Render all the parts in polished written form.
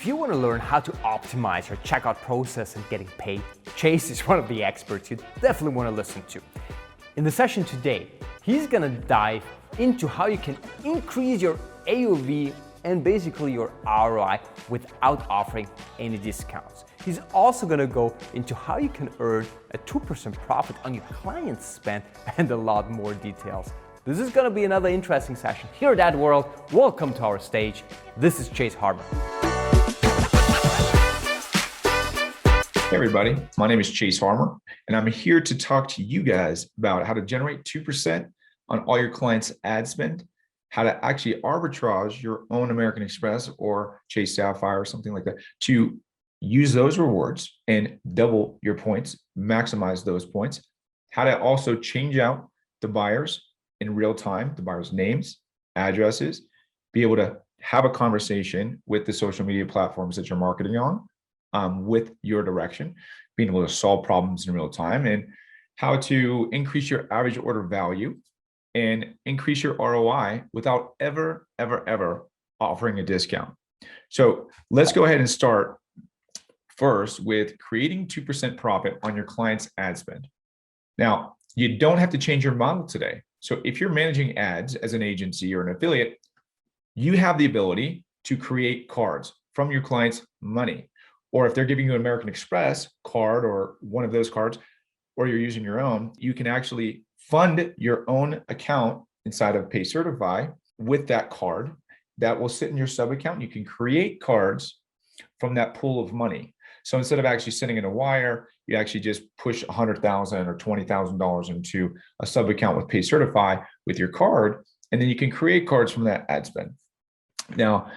you want to learn how to optimize your checkout process and getting paid, Chase is one of the experts you definitely want to listen to. In the session today, he's going to dive into how you can increase your AOV and basically your ROI without offering any discounts. He's also going to go into how you can earn a 2% profit on your client's spend and a lot more details. This is going to be another interesting session here at AdWorld. Welcome to our stage. This is Chase Harmer. Hey everybody, my name is Chase Harmer, and I'm here to talk to you guys about how to generate 2% on all your clients' ad spend, how to actually arbitrage your own American Express or Chase Sapphire or something like that to use those rewards and double your points, maximize those points, how to also change out the buyers in real time, the buyers' names, addresses, be able to have a conversation with the social media platforms that you're marketing on with your direction, being able to solve problems in real time, and how to increase your average order value and increase your ROI without ever offering a discount. So let's go ahead and start first with creating 2% profit on your client's ad spend. Now, you don't have to change your model today. So if you're managing ads as an agency or an affiliate, you have the ability to create cards from your client's money. Or if they're giving you an American Express card or one of those cards, or you're using your own, you can actually fund your own account inside of PayCertify with that card that will sit in your sub account. You can create cards from that pool of money. So instead of actually sending in a wire, you actually just push $100,000 or $20,000 into a sub account with PayCertify with your card, and then you can create cards from that ad spend. Now,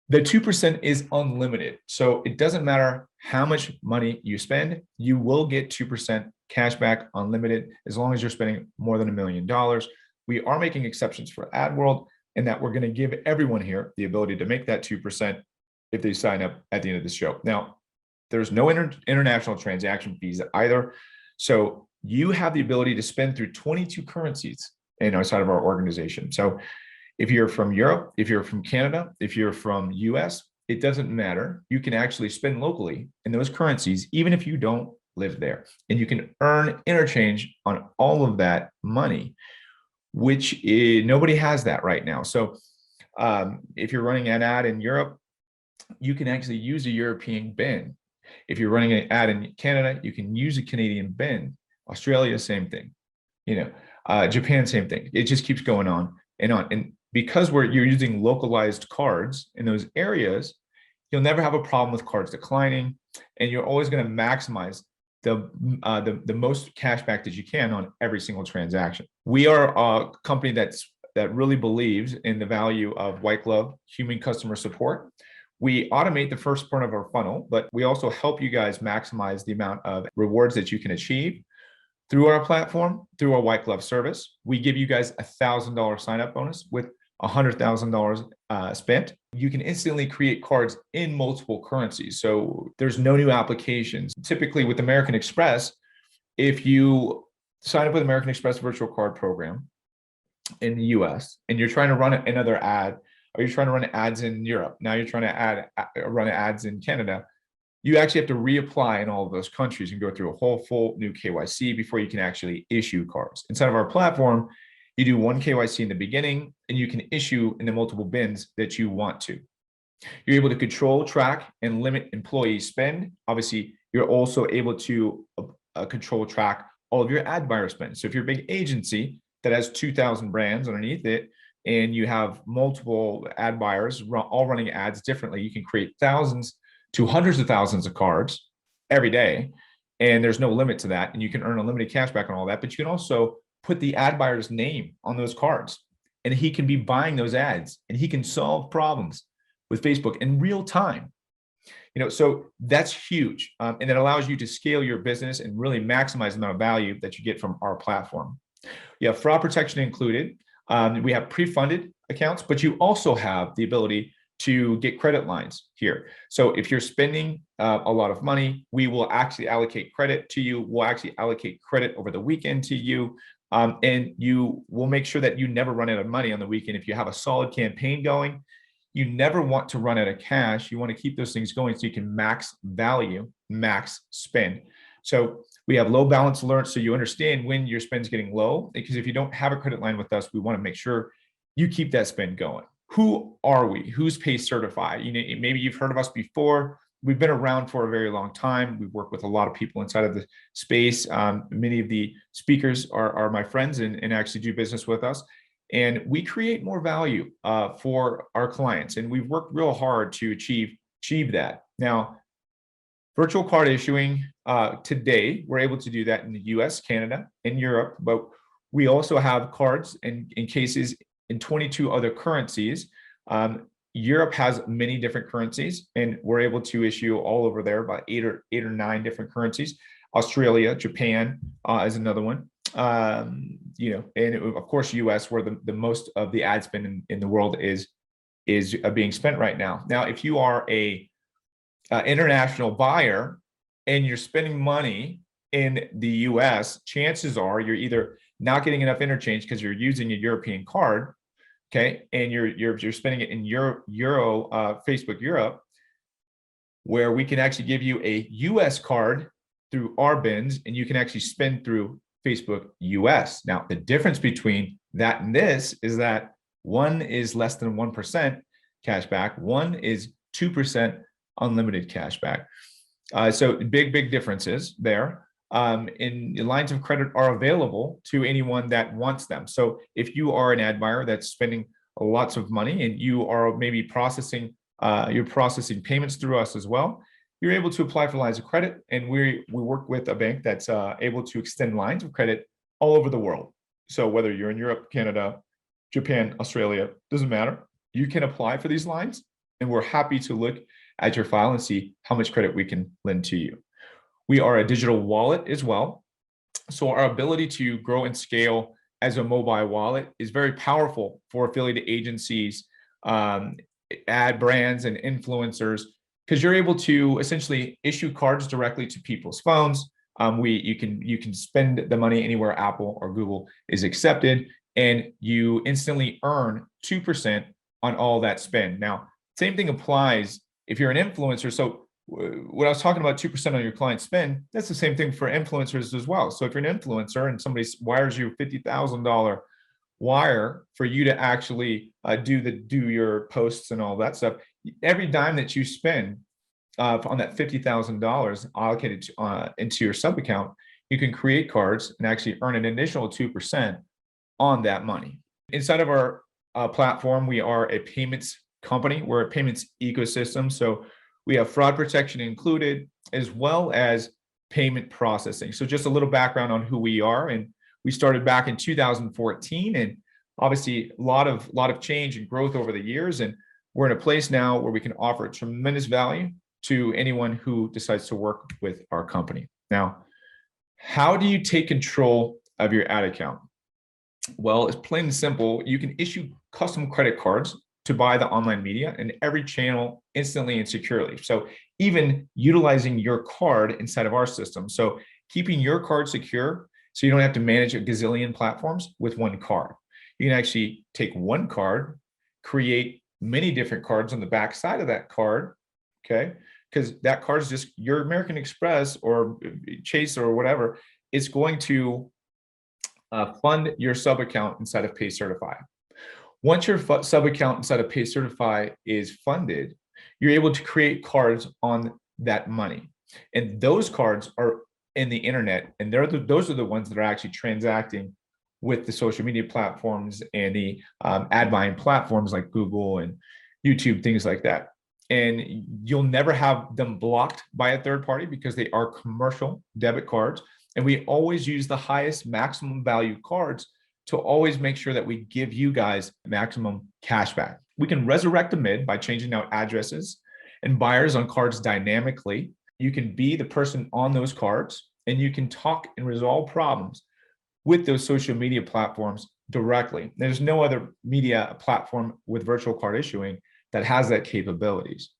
the 2% is unlimited. So it doesn't matter how much money you spend, you will get 2% cash back unlimited as long as you're spending more than $1 million. We are making exceptions for AdWorld, and that we're going to give everyone here the ability to make that 2% if they sign up at the end of the show. Now, there's no international transaction fees either. So you have the ability to spend through 22 currencies inside of our organization. So if you're from Europe, if you're from Canada, if you're from US, it doesn't matter. You can actually spend locally in those currencies, even if you don't live there. And you can earn interchange on all of that money, which nobody has that right now. So if you're running an ad in Europe, you can actually use a European BIN. If you're running an ad in Canada, you can use a Canadian BIN. Australia, same thing. Japan, same thing. It just keeps going on and on. And because you're using localized cards in those areas, you'll never have a problem with cards declining, and you're always going to maximize the most cash back that you can on every single transaction. We are a company that really believes in the value of white glove human customer support. We automate the first part of our funnel, but we also help you guys maximize the amount of rewards that you can achieve through our platform, through our white glove service. We give you guys a $1,000 sign-up bonus with $100,000 spent. You can instantly create cards in multiple currencies. So there's no new applications. Typically with American Express, if you sign up with American Express virtual card program in the US and you're trying to run another ad, or you're trying to run ads in Europe, now you're trying to run ads in Canada, you actually have to reapply in all of those countries and go through a whole full new KYC before you can actually issue cards. Inside of our platform, you do one KYC in the beginning, and you can issue in the multiple bins that you want to. You're able to control, track, and limit employee spend. Obviously, you're also able to control, track all of your ad buyer spend. So if you're a big agency that has 2,000 brands underneath it, and you have multiple ad buyers all running ads differently, you can create thousands to hundreds of thousands of cards every day, and there's no limit to that, and you can earn unlimited cash back on all that. But you can also put the ad buyer's name on those cards, and he can be buying those ads, and he can solve problems with Facebook in real time. So that's huge, and it allows you to scale your business and really maximize the amount of value that you get from our platform. You have fraud protection included. We have pre-funded accounts, but you also have the ability to get credit lines here. So if you're spending a lot of money, we will actually allocate credit to you. We'll actually allocate credit over the weekend to you. And you will make sure that you never run out of money on the weekend. If you have a solid campaign going, you never want to run out of cash. You want to keep those things going so you can max value, max spend. So we have low balance alerts so you understand when your spend's getting low, because if you don't have a credit line with us, we want to make sure you keep that spend going. Who are we? Who's PACE certified? Maybe you've heard of us before. We've been around for a very long time. We've worked with a lot of people inside of the space. Many of the speakers are my friends and actually do business with us. And we create more value for our clients. And we've worked real hard to achieve that. Now, virtual card issuing, today, we're able to do that in the US, Canada, and Europe, but we also have cards in cases in 22 other currencies. Europe has many different currencies, and we're able to issue all over there about eight or nine different currencies. Australia, Japan is another one. And of course, US, where the most of the ad spend in the world is being spent right now. Now, if you are a international buyer and you're spending money in the US, chances are you're either not getting enough interchange because you're using a European card, okay, and you're spending it in Euro Facebook Europe, where we can actually give you a US card through our bins, and you can actually spend through Facebook US. Now, the difference between that and this is that one is less than 1% cash back, one is 2% unlimited cash back. So big differences there. And lines of credit are available to anyone that wants them. So if you are an ad buyer that's spending lots of money and you are maybe processing payments through us as well, you're able to apply for lines of credit. And we work with a bank that's able to extend lines of credit all over the world. So whether you're in Europe, Canada, Japan, Australia, doesn't matter. You can apply for these lines, and we're happy to look at your file and see how much credit we can lend to you. We are a digital wallet as well. So our ability to grow and scale as a mobile wallet is very powerful for affiliate agencies, ad brands, and influencers, because you're able to essentially issue cards directly to people's phones. You can spend the money anywhere Apple or Google is accepted, and you instantly earn 2% on all that spend. Now, same thing applies if you're an influencer. So when I was talking about 2% on your client spend, that's the same thing for influencers as well. So if you're an influencer and somebody wires you $50,000 wire for you to actually do your posts and all that stuff, every dime that you spend on that $50,000 allocated into your sub account, you can create cards and actually earn an additional 2% on that money. Inside of our platform, we are a payments company. We're a payments ecosystem. So we have fraud protection included, as well as payment processing. So just a little background on who we are. And we started back in 2014, and obviously a lot of change and growth over the years. And we're in a place now where we can offer tremendous value to anyone who decides to work with our company. Now, how do you take control of your ad account? Well, it's plain and simple. You can issue custom credit cards to buy the online media in every channel instantly and securely. So even utilizing your card inside of our system. So keeping your card secure so you don't have to manage a gazillion platforms with one card. You can actually take one card, create many different cards on the back side of that card, okay? Because that card is just your American Express or Chase or whatever. It's going to fund your sub account inside of PACE Certify. Once your sub account inside of PACE Certify is funded, you're able to create cards on that money. And those cards are in the internet, and those are the ones that are actually transacting with the social media platforms and the ad buying platforms like Google and YouTube, things like that. And you'll never have them blocked by a third party because they are commercial debit cards. And we always use the highest maximum value cards to always make sure that we give you guys maximum cash back. We can resurrect a mid by changing out addresses and buyers on cards dynamically. You can be the person on those cards, and you can talk and resolve problems with those social media platforms directly. There's no other media platform with virtual card issuing that has that capabilities.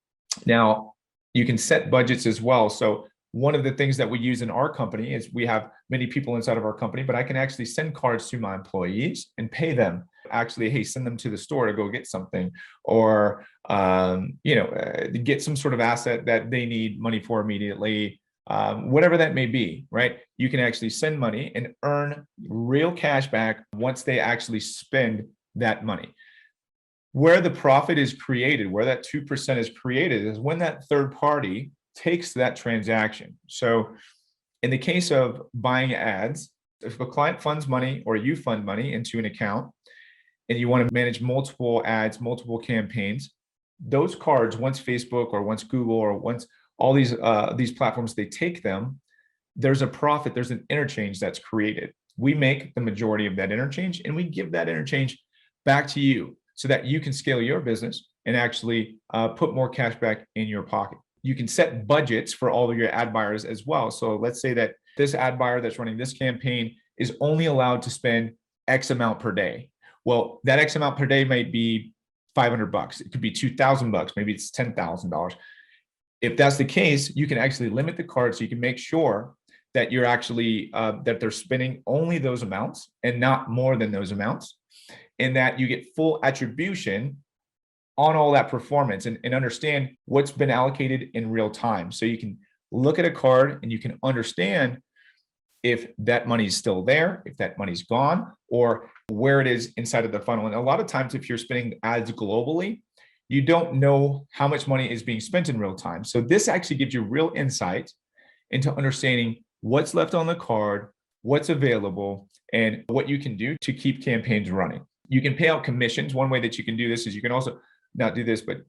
Now, you can set budgets as well. So one of the things that we use in our company is we have many people inside of our company, but I can actually send cards to my employees and pay them actually, hey, send them to the store to go get something, or get some sort of asset that they need money for immediately, whatever that may be, right? You can actually send money and earn real cash back once they actually spend that money. Where the profit is created, where that 2% is created, is when that third party takes that transaction. So in the case of buying ads, if a client funds money or you fund money into an account and you want to manage multiple ads, multiple campaigns, those cards, once Facebook or once Google or once all these platforms, they take them, there's a profit, there's an interchange that's created. We make the majority of that interchange and we give that interchange back to you so that you can scale your business and actually put more cash back in your pocket. You can set budgets for all of your ad buyers as well. So let's say that this ad buyer that's running this campaign is only allowed to spend X amount per day. Well, that X amount per day might be $500. It could be $2,000. Maybe it's $10,000. If that's the case, you can actually limit the card so you can make sure that you're actually that they're spending only those amounts and not more than those amounts, and that you get full attribution on all that performance and understand what's been allocated in real time. So you can look at a card and you can understand if that money is still there, if that money's gone, or where it is inside of the funnel. And a lot of times, if you're spending ads globally, you don't know how much money is being spent in real time. So this actually gives you real insight into understanding what's left on the card, what's available, and what you can do to keep campaigns running. You can pay out commissions. One way that you can do this is you can also not do this, but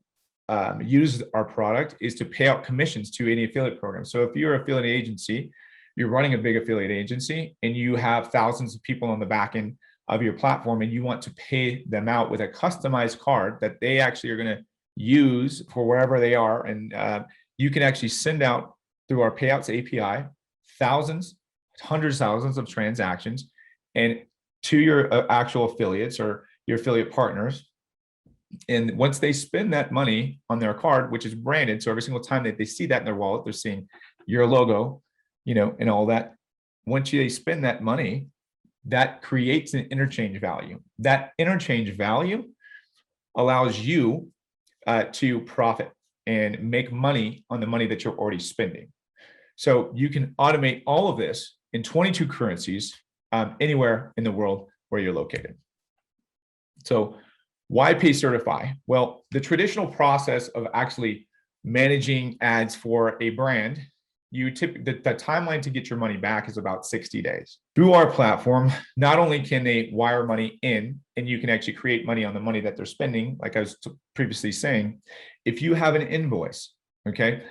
use our product is to pay out commissions to any affiliate program. So if you're an affiliate agency, you're running a big affiliate agency and you have thousands of people on the back end of your platform and you want to pay them out with a customized card that they actually are going to use for wherever they are. And you can actually send out through our payouts API, thousands, hundreds of thousands of transactions and to your actual affiliates or your affiliate partners. And once they spend that money on their card, which is branded, so every single time that they see that in their wallet, they're seeing your logo, and all that. Once they spend that money, that creates an interchange value. That interchange value allows you to profit and make money on the money that you're already spending. So you can automate all of this in 22 currencies anywhere in the world where you're located. So why Paycertify? Well, the traditional process of actually managing ads for a brand, the timeline to get your money back is about 60 days. Through our platform, not only can they wire money in, and you can actually create money on the money that they're spending, like I was previously saying, if you have an invoice, okay,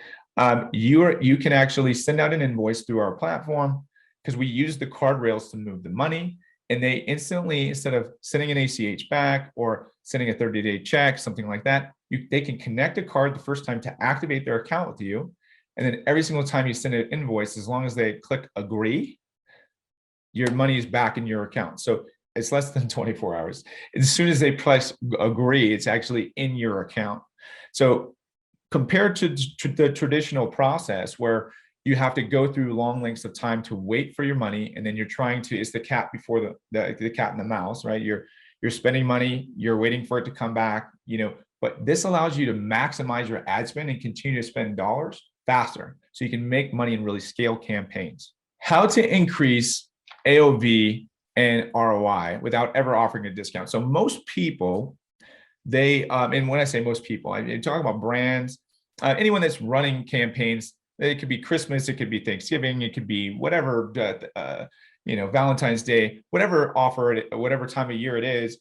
you can actually send out an invoice through our platform because we use the card rails to move the money. And they instantly, instead of sending an ACH back or sending a 30-day check, something like that, they can connect a card the first time to activate their account with you. And then every single time you send an invoice, as long as they click agree, your money is back in your account. So it's less than 24 hours. As soon as they press agree, it's actually in your account. So compared to the traditional process where you have to go through long lengths of time to wait for your money, and then you're trying to, it's the cat before the cat and the mouse, right? You're spending money, you're waiting for it to come back, but this allows you to maximize your ad spend and continue to spend dollars faster so you can make money and really scale campaigns. How to increase AOV and ROI without ever offering a discount. So most people, and when I say most people, I'm talking about brands, anyone that's running campaigns. It could be Christmas, it could be Thanksgiving, it could be whatever, Valentine's Day, whatever offer, whatever time of year it is.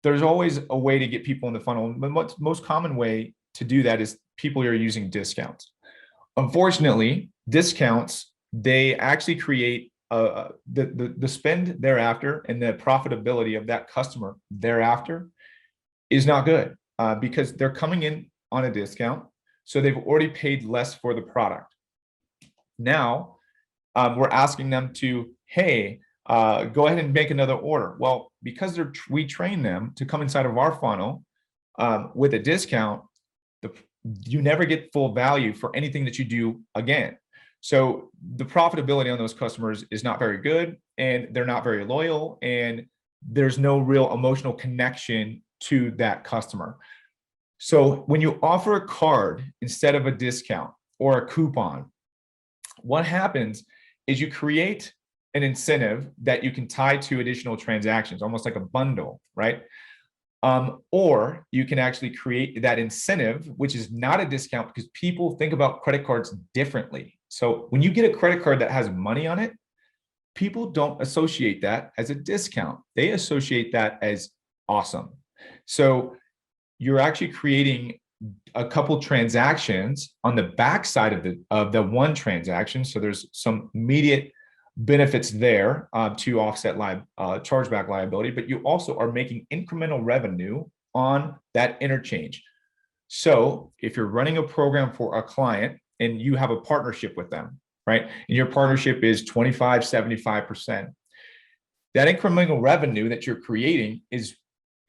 There's always a way to get people in the funnel. The most common way to do that is people are using discounts. Unfortunately, discounts, they actually create the spend thereafter and the profitability of that customer thereafter is not good because they're coming in on a discount. So they've already paid less for the product. Now we're asking them to, hey, go ahead and make another order. Well, because we train them to come inside of our funnel with a discount, you never get full value for anything that you do again. So the profitability on those customers is not very good and they're not very loyal. And there's no real emotional connection to that customer. So when you offer a card instead of a discount or a coupon, what happens is you create an incentive that you can tie to additional transactions, almost like a bundle, right? Or you can actually create that incentive, which is not a discount, because people think about credit cards differently. So when you get a credit card that has money on it, people don't associate that as a discount. They associate that as awesome. So you're actually creating a couple transactions on the backside of the one transaction. So there's some immediate benefits there to offset chargeback liability, but you also are making incremental revenue on that interchange. So if you're running a program for a client and you have a partnership with them, right? And your partnership is 25, 75%. That incremental revenue that you're creating is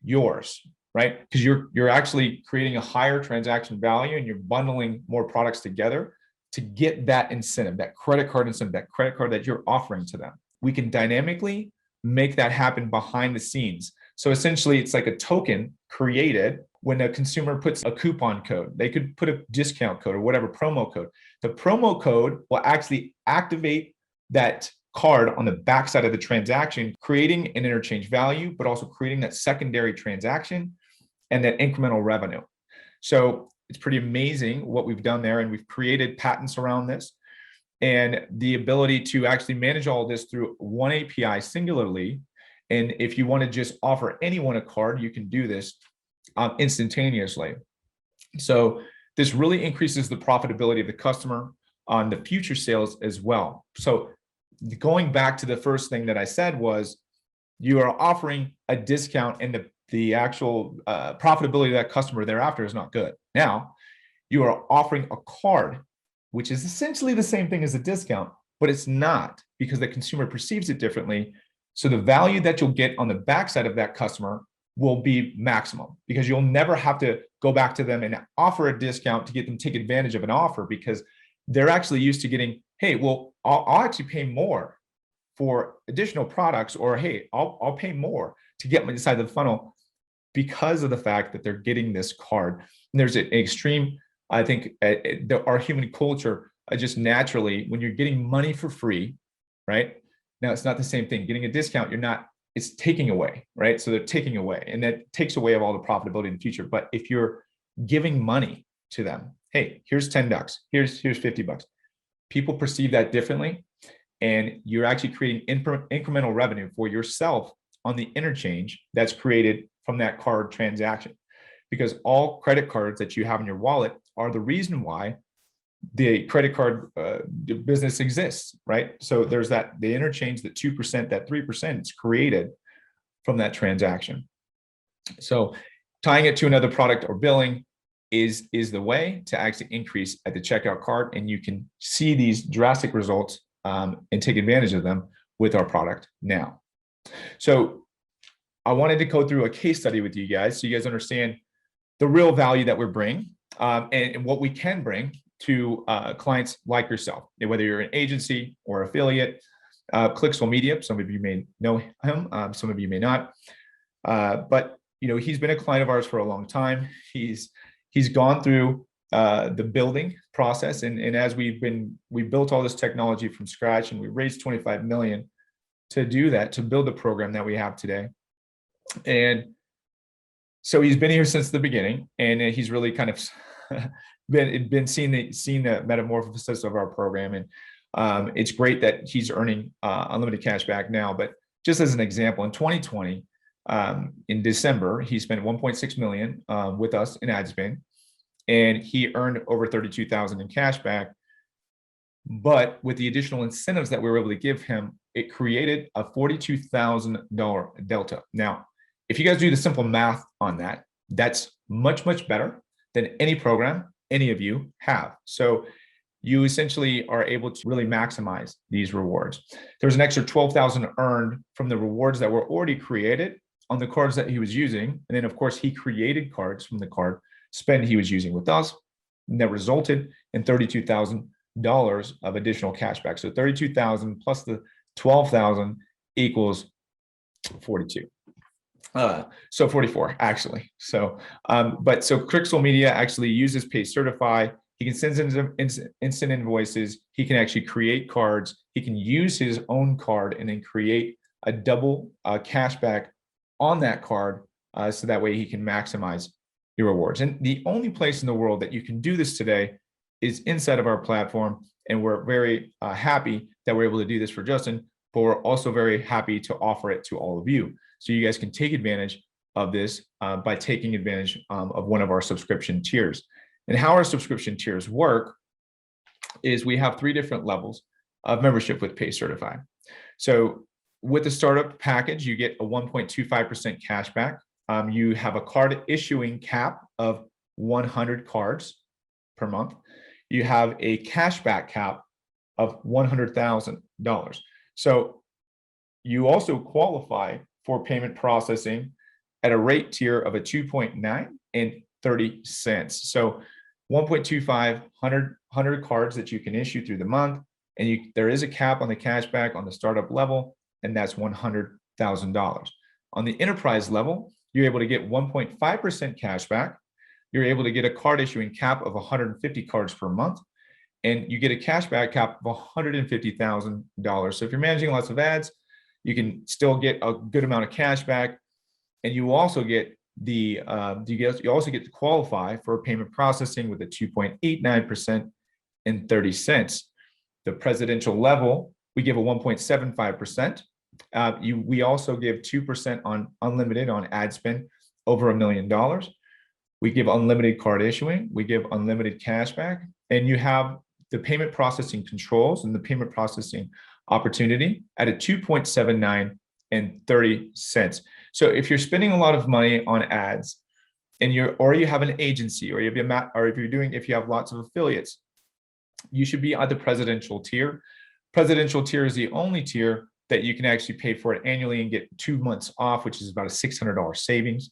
yours, right? Because you're actually creating a higher transaction value and you're bundling more products together to get that incentive, that credit card incentive, that credit card that you're offering to them. We can dynamically make that happen behind the scenes. So essentially, it's like a token created when a consumer puts a coupon code. They could put a discount code or whatever promo code. The promo code will actually activate that card on the backside of the transaction, creating an interchange value, but also creating that secondary transaction and that incremental revenue. So it's pretty amazing what we've done there. And we've created patents around this and the ability to actually manage all of this through one API singularly. And if you want to just offer anyone a card, you can do this instantaneously. So this really increases the profitability of the customer on the future sales as well. So going back to the first thing that I said was you are offering a discount and the actual profitability of that customer thereafter is not good. Now you are offering a card, which is essentially the same thing as a discount, but it's not because the consumer perceives it differently. So the value that you'll get on the backside of that customer will be maximum because you'll never have to go back to them and offer a discount to get them to take advantage of an offer because they're actually used to getting, hey, well, I'll actually pay more for additional products, or hey, I'll pay more to get me inside the funnel because of the fact that they're getting this card. And there's an extreme, I think, our human culture just naturally, when you're getting money for free, right? Now it's not the same thing. Getting a discount, it's taking away, right? So they're taking away, and that takes away of all the profitability in the future. But if you're giving money to them, hey, here's $10, here's $50. People perceive that differently, and you're actually creating incremental revenue for yourself on the interchange that's created from that card transaction. Because all credit cards that you have in your wallet are the reason why the credit card business exists, right? So there's the interchange, that 2%, that 3% is created from that transaction. So tying it to another product or billing is the way to actually increase at the checkout cart, and you can see these drastic results and take advantage of them with our product now. So I wanted to go through a case study with you guys so you guys understand the real value that we're bringing and what we can bring to clients like yourself, whether you're an agency or affiliate. Clicksville Media, some of you may know him, some of you may not, but he's been a client of ours for a long time. He's gone through the building process, and as we built all this technology from scratch, and we raised 25 million to do that, to build the program that we have today. And so he's been here since the beginning, and he's really kind of been seeing the metamorphosis of our program. And it's great that he's earning unlimited cash back now. But just as an example, in 2020, in December, he spent 1.6 million with us in ad spend, and he earned over 32,000 in cash back. But with the additional incentives that we were able to give him, it created a $42,000 delta. Now, if you guys do the simple math on that, that's much, much better than any program any of you have. So you essentially are able to really maximize these rewards. There's an extra 12,000 earned from the rewards that were already created on the cards that he was using. And then of course he created cards from the card spend he was using with us, and that resulted in $32,000 of additional cash back. So 32,000 plus the 12,000 equals 42. So 44 actually. So, so Crixel Media actually uses Pay Certify. He can send instant invoices. He can actually create cards. He can use his own card and then create a double cashback on that card, so that way he can maximize your rewards. And the only place in the world that you can do this today is inside of our platform. And we're very happy that we're able to do this for Justin, but we're also very happy to offer it to all of you. So you guys can take advantage of this by taking advantage of one of our subscription tiers. And how our subscription tiers work is we have 3 different levels of membership with Pay Certify. So with the startup package, you get a 1.25% cashback. You have a card issuing cap of 100 cards per month. You have a cashback cap of $100,000. So you also qualify for payment processing at a rate tier of a 2.9 and 30 cents. So 1.25, 100 cards that you can issue through the month. And there is a cap on the cashback on the startup level, and that's $100,000. On the enterprise level, you're able to get 1.5% cashback. You're able to get a card issuing cap of 150 cards per month, and you get a cashback cap of $150,000. So if you're managing lots of ads, you can still get a good amount of cash back, and you also get you also get to qualify for payment processing with a 2.89% and 30 cents. The presidential level, we give a 1.75%. We also give 2% on unlimited on ad spend over $1 million. We give unlimited card issuing. We give unlimited cash back, and you have the payment processing controls and the payment processing opportunity at a 2.79 and 30 cents. So if you're spending a lot of money on ads and you have an agency, or if you have lots of affiliates, you should be at the presidential tier. Presidential tier is the only tier that you can actually pay for it annually and get 2 months off, which is about a $600 savings.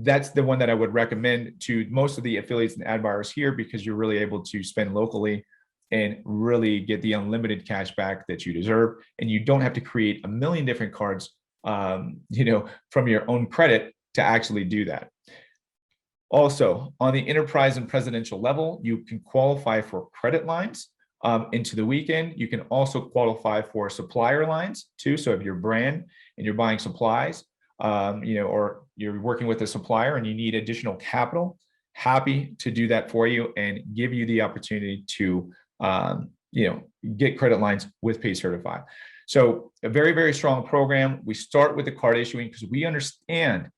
That's the one that I would recommend to most of the affiliates and ad buyers here, because you're really able to spend locally and really get the unlimited cash back that you deserve. And you don't have to create a million different cards, from your own credit to actually do that. Also, on the enterprise and presidential level, you can qualify for credit lines into the weekend. You can also qualify for supplier lines too. So if you're a brand and you're buying supplies, or you're working with a supplier and you need additional capital, happy to do that for you and give you the opportunity to get credit lines with Pay Certify. So a very, very strong program. We start with the card issuing because we understand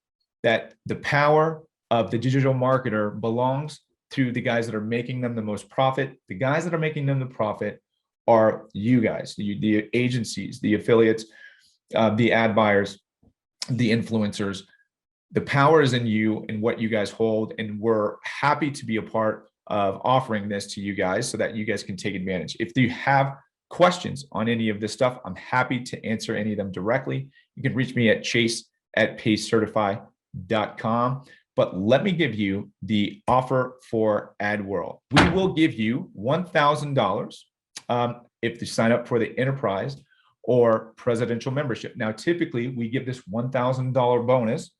that the power of the digital marketer belongs to the guys that are making them the most profit. The guys that are making them the profit are you guys, the agencies, the affiliates, the ad buyers, the influencers. The power is in you and what you guys hold, and we're happy to be a part of offering this to you guys so that you guys can take advantage. If you have questions on any of this stuff, I'm happy to answer any of them directly. You can reach me at chase@paycertify.com. But let me give you the offer for AdWorld. We will give you $1,000 if you sign up for the enterprise or presidential membership. Now, typically, we give this $1,000 bonus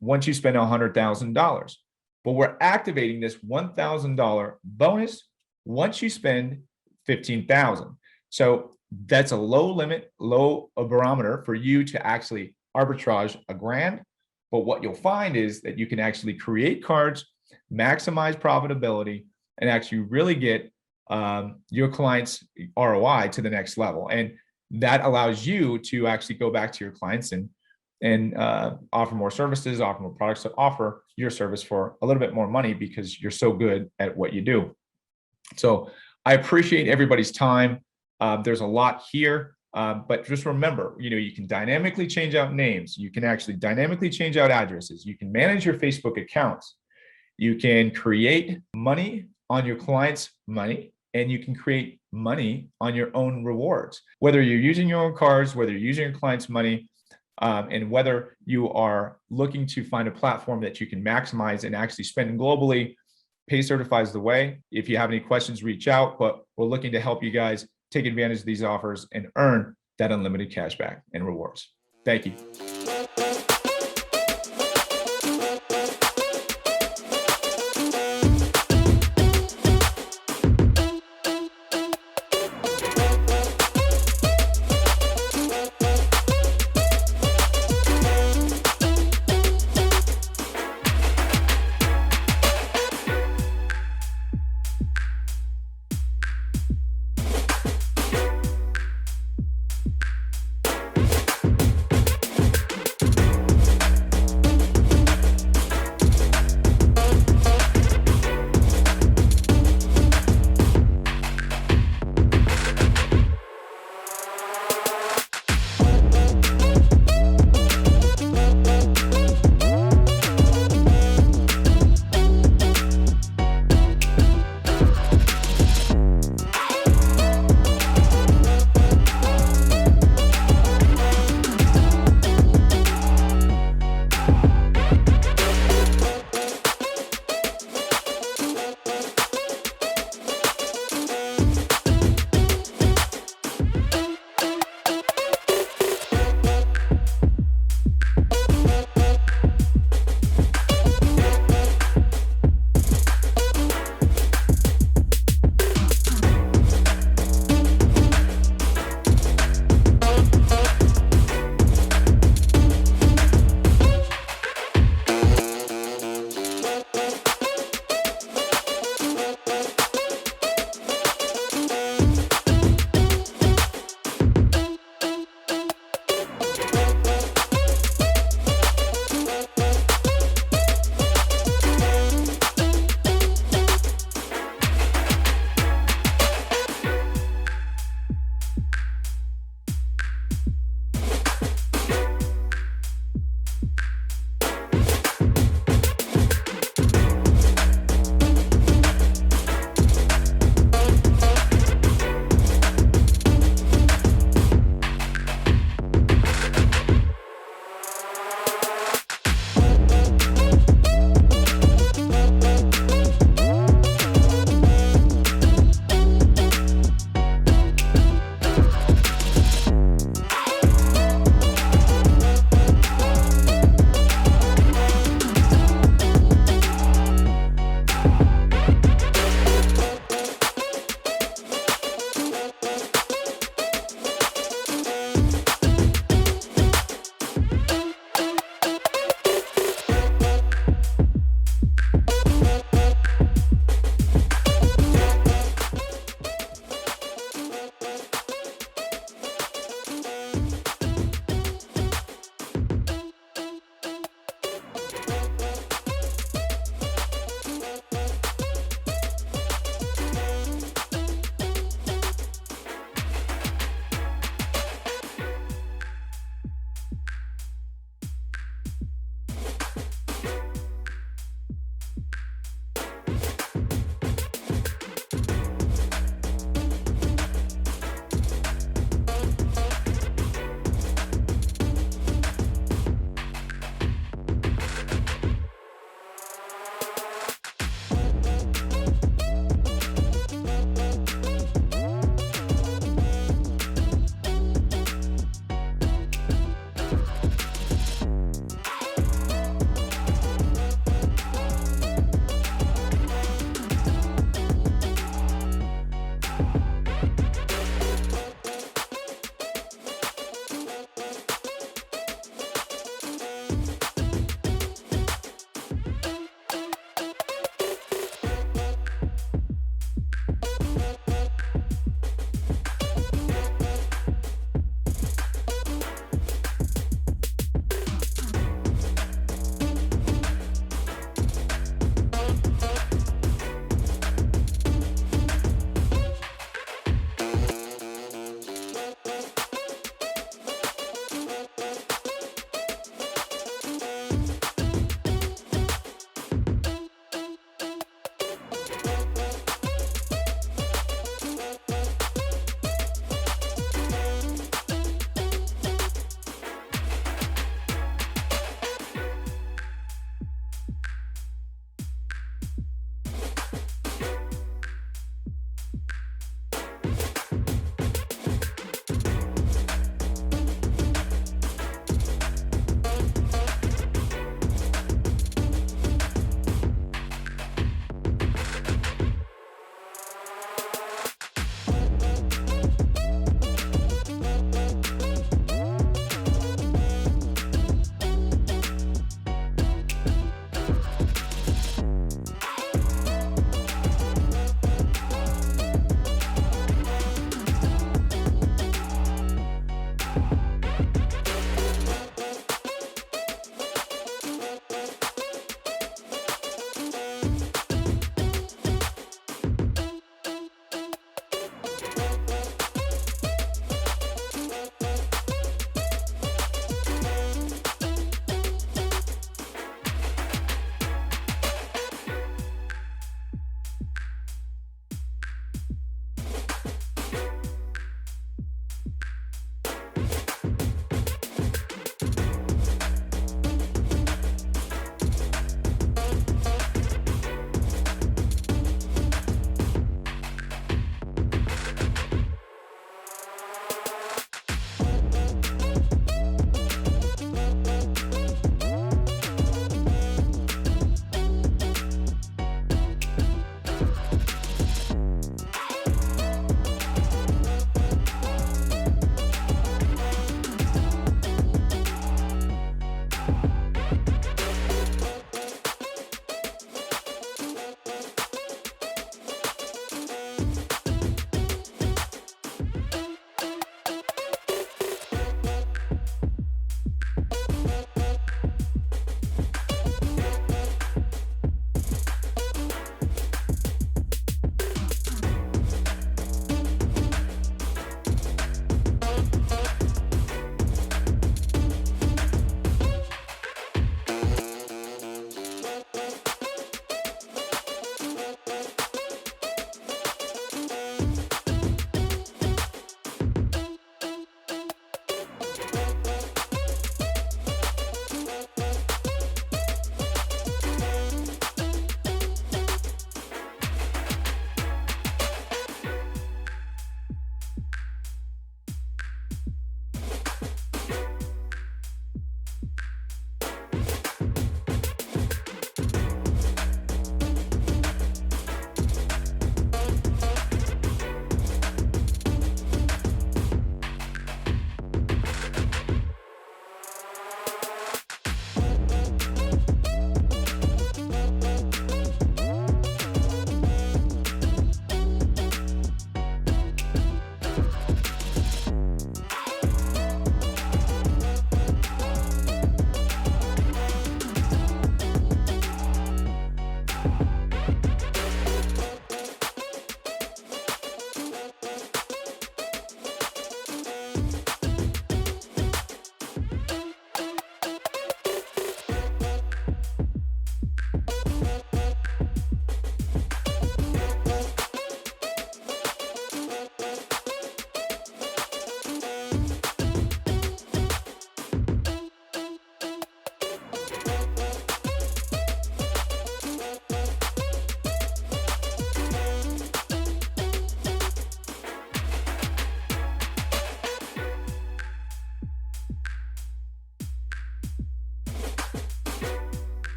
once you spend $100,000. But we're activating this $1,000 bonus once you spend $15,000. So that's a low limit, low barometer for you to actually arbitrage $1,000. But what you'll find is that you can actually create cards, maximize profitability, and actually really get your clients' ROI to the next level. And that allows you to actually go back to your clients and offer more services, offer more products, to offer your service for a little bit more money because you're so good at what you do. So I appreciate everybody's time. There's a lot here. But just remember, you can dynamically change out names. You can actually dynamically change out addresses. You can manage your Facebook accounts. You can create money on your clients' money, and you can create money on your own rewards. Whether you're using your own cards, whether you're using your clients' money, and whether you are looking to find a platform that you can maximize and actually spend globally, Pay Certify is the way. If you have any questions, reach out. But we're looking to help you guys take advantage of these offers and earn that unlimited cashback and rewards. Thank you.